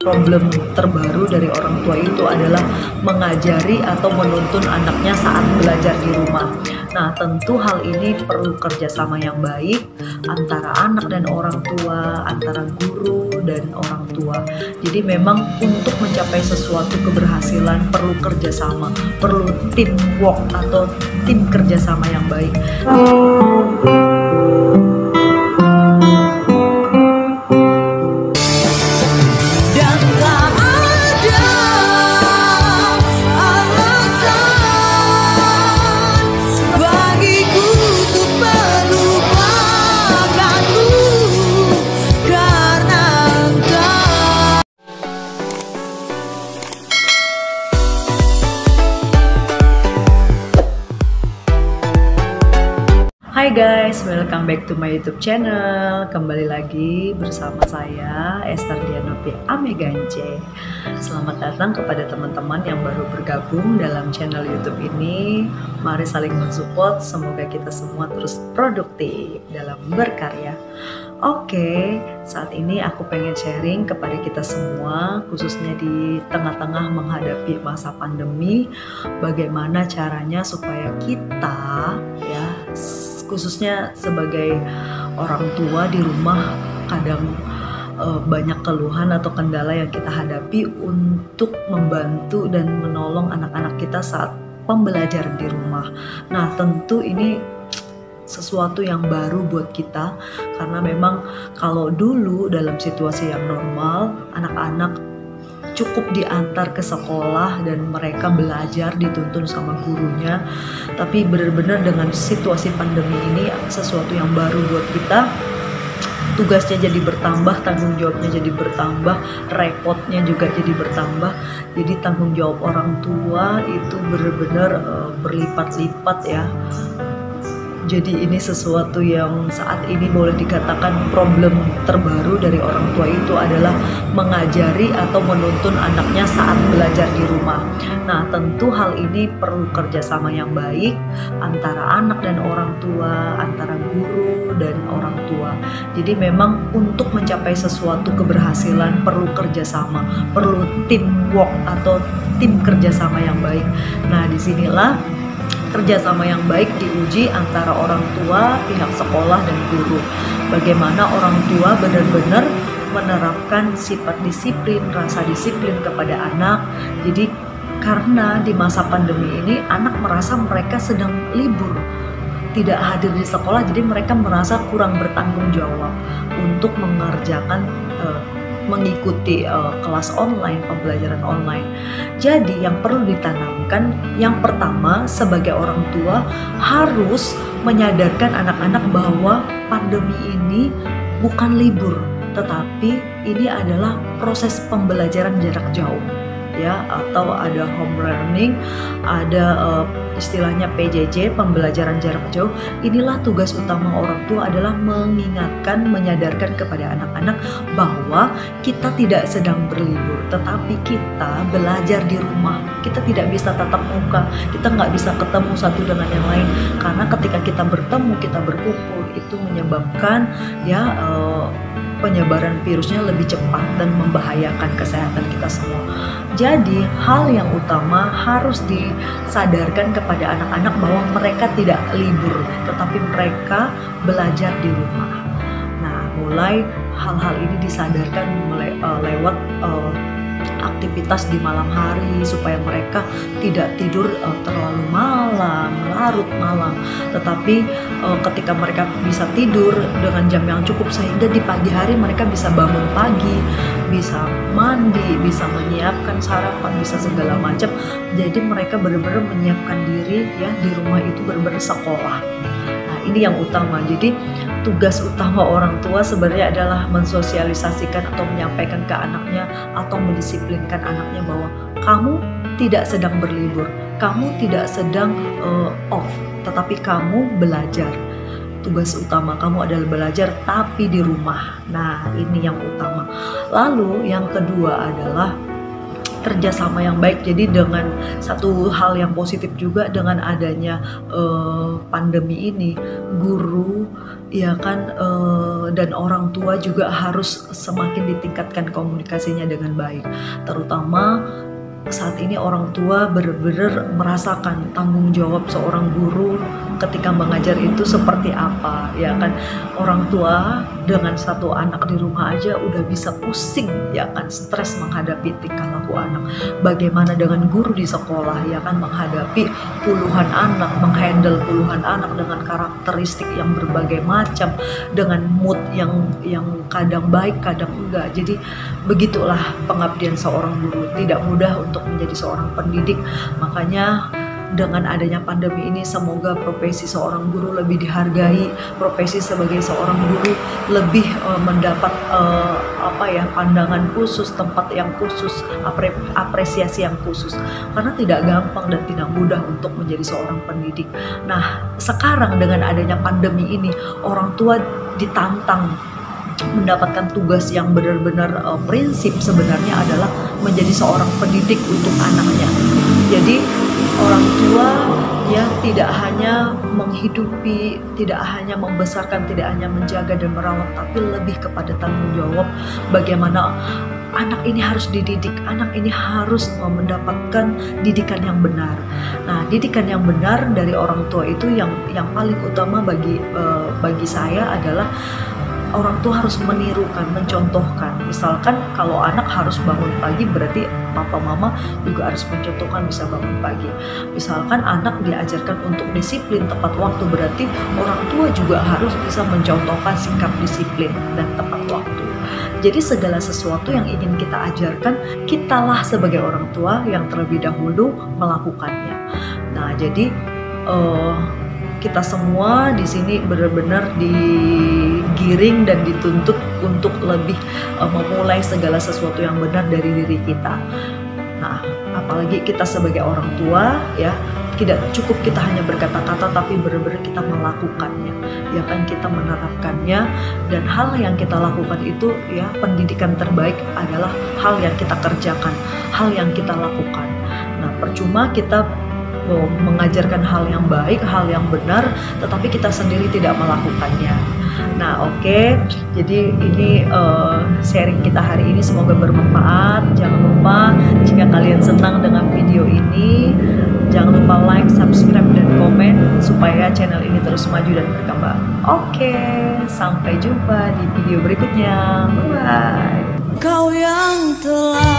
Problem terbaru dari orang tua itu adalah mengajari atau menuntun anaknya saat belajar di rumah. Nah, tentu hal ini perlu kerjasama yang baik antara anak dan orang tua, antara guru dan orang tua. Jadi memang untuk mencapai sesuatu keberhasilan perlu kerjasama, perlu teamwork atau tim kerjasama yang baik. Hai guys, welcome back to my YouTube channel. Kembali lagi bersama saya Esther Dianopi Amegance. Selamat datang kepada teman-teman yang baru bergabung dalam channel YouTube ini. Mari saling mensupport, semoga kita semua terus produktif dalam berkarya. Oke, saat ini aku pengen sharing kepada kita semua, khususnya di tengah-tengah menghadapi masa pandemi, bagaimana caranya supaya kita ya, khususnya sebagai orang tua di rumah, kadang banyak keluhan atau kendala yang kita hadapi untuk membantu dan menolong anak-anak kita saat pembelajaran di rumah. Nah, tentu ini sesuatu yang baru buat kita, karena memang kalau dulu dalam situasi yang normal, anak-anak cukup diantar ke sekolah dan mereka belajar dituntun sama gurunya. Tapi benar-benar dengan situasi pandemi ini sesuatu yang baru buat kita. Tugasnya jadi bertambah, tanggung jawabnya jadi bertambah, repotnya juga jadi bertambah. Jadi tanggung jawab orang tua itu benar-benar berlipat-lipat ya. Jadi ini sesuatu yang saat ini boleh dikatakan problem terbaru dari orang tua itu adalah mengajari atau menuntun anaknya saat belajar di rumah. Nah, tentu hal ini perlu kerjasama yang baik antara anak dan orang tua, antara guru dan orang tua. Jadi memang untuk mencapai sesuatu keberhasilan perlu kerjasama, perlu teamwork atau tim kerjasama yang baik. Nah, disinilah kerjasama yang baik diuji antara orang tua, pihak sekolah, dan guru. Bagaimana orang tua benar-benar menerapkan sifat disiplin, rasa disiplin kepada anak. Jadi karena di masa pandemi ini anak merasa mereka sedang libur, tidak hadir di sekolah, jadi mereka merasa kurang bertanggung jawab untuk mengerjakan mengikuti kelas online, pembelajaran online. Jadi yang perlu ditanamkan, yang pertama sebagai orang tua harus menyadarkan anak-anak bahwa pandemi ini bukan libur, tetapi ini adalah proses pembelajaran jarak jauh ya, atau ada home learning, ada istilahnya PJJ, pembelajaran jarak jauh. Inilah tugas utama orang tua, adalah mengingatkan, menyadarkan kepada anak-anak bahwa kita tidak sedang berlibur, tetapi kita belajar di rumah. Kita tidak bisa tatap muka, kita nggak bisa ketemu satu dengan yang lain, karena ketika kita bertemu, kita berkumpul, itu menyebabkan ya penyebaran virusnya lebih cepat dan membahayakan kesehatan kita semua. Jadi hal yang utama harus disadarkan kepada anak-anak bahwa mereka tidak libur, tetapi mereka belajar di rumah. Nah, mulai hal-hal ini disadarkan lewat aktivitas di malam hari, supaya mereka tidak tidur terlalu malam, larut malam, tetapi ketika mereka bisa tidur dengan jam yang cukup, sehingga di pagi hari mereka bisa bangun pagi, bisa mandi, bisa menyiapkan sarapan, bisa segala macam. Jadi mereka benar-benar menyiapkan diri ya di rumah itu, benar-benar sekolah. Nah, ini yang utama. Jadi tugas utama orang tua sebenarnya adalah mensosialisasikan atau menyampaikan ke anaknya atau mendisiplinkan anaknya bahwa kamu tidak sedang berlibur, kamu tidak sedang off, tetapi kamu belajar. Tugas utama kamu adalah belajar tapi di rumah. Nah, ini yang utama. Lalu yang kedua adalah kerjasama yang baik. Jadi dengan satu hal yang positif juga, dengan adanya pandemi ini, guru ya kan dan orang tua juga harus semakin ditingkatkan komunikasinya dengan baik, terutama saat ini orang tua benar-benar merasakan tanggung jawab seorang guru ketika mengajar itu seperti apa, ya kan. Orang tua dengan satu anak di rumah aja udah bisa pusing, ya kan, stres menghadapi tingkah laku anak. Bagaimana dengan guru di sekolah, ya kan, menghadapi puluhan anak, menghandle puluhan anak dengan karakteristik yang berbagai macam, dengan mood yang kadang baik, kadang enggak. Jadi begitulah pengabdian seorang guru, tidak mudah untuk menjadi seorang pendidik. Makanya dengan adanya pandemi ini, semoga profesi seorang guru lebih dihargai, profesi sebagai seorang guru lebih mendapat pandangan khusus, tempat yang khusus, apresiasi yang khusus, karena tidak gampang dan tidak mudah untuk menjadi seorang pendidik. Nah, sekarang dengan adanya pandemi ini, orang tua ditantang mendapatkan tugas yang benar-benar prinsip sebenarnya adalah menjadi seorang pendidik untuk anaknya. Jadi orang tua ya tidak hanya menghidupi, tidak hanya membesarkan, tidak hanya menjaga dan merawat, tapi lebih kepada tanggung jawab bagaimana anak ini harus dididik, anak ini harus mendapatkan didikan yang benar. Nah, didikan yang benar dari orang tua itu yang paling utama bagi saya adalah orang tua harus menirukan, mencontohkan. Misalkan kalau anak harus bangun pagi, berarti papa mama juga harus mencontohkan bisa bangun pagi. Misalkan anak diajarkan untuk disiplin tepat waktu, berarti orang tua juga harus bisa mencontohkan sikap disiplin dan tepat waktu. Jadi segala sesuatu yang ingin kita ajarkan, kitalah sebagai orang tua yang terlebih dahulu melakukannya. Nah, jadi kita semua di sini benar-benar digiring dan dituntut untuk lebih memulai segala sesuatu yang benar dari diri kita. Nah, apalagi kita sebagai orang tua, ya, tidak cukup kita hanya berkata-kata, tapi benar-benar kita melakukannya, ya kan, kita menerapkannya. Dan hal yang kita lakukan itu, ya, pendidikan terbaik adalah hal yang kita kerjakan, hal yang kita lakukan. Nah, percuma kita mengajarkan hal yang baik, hal yang benar, tetapi kita sendiri tidak melakukannya. Nah, oke. Jadi ini sharing kita hari ini, semoga bermanfaat. Jangan lupa jika kalian senang dengan video ini, jangan lupa like, subscribe, dan komen supaya channel ini terus maju dan berkembang. Oke, sampai jumpa di video berikutnya. Bye. Kau yang telah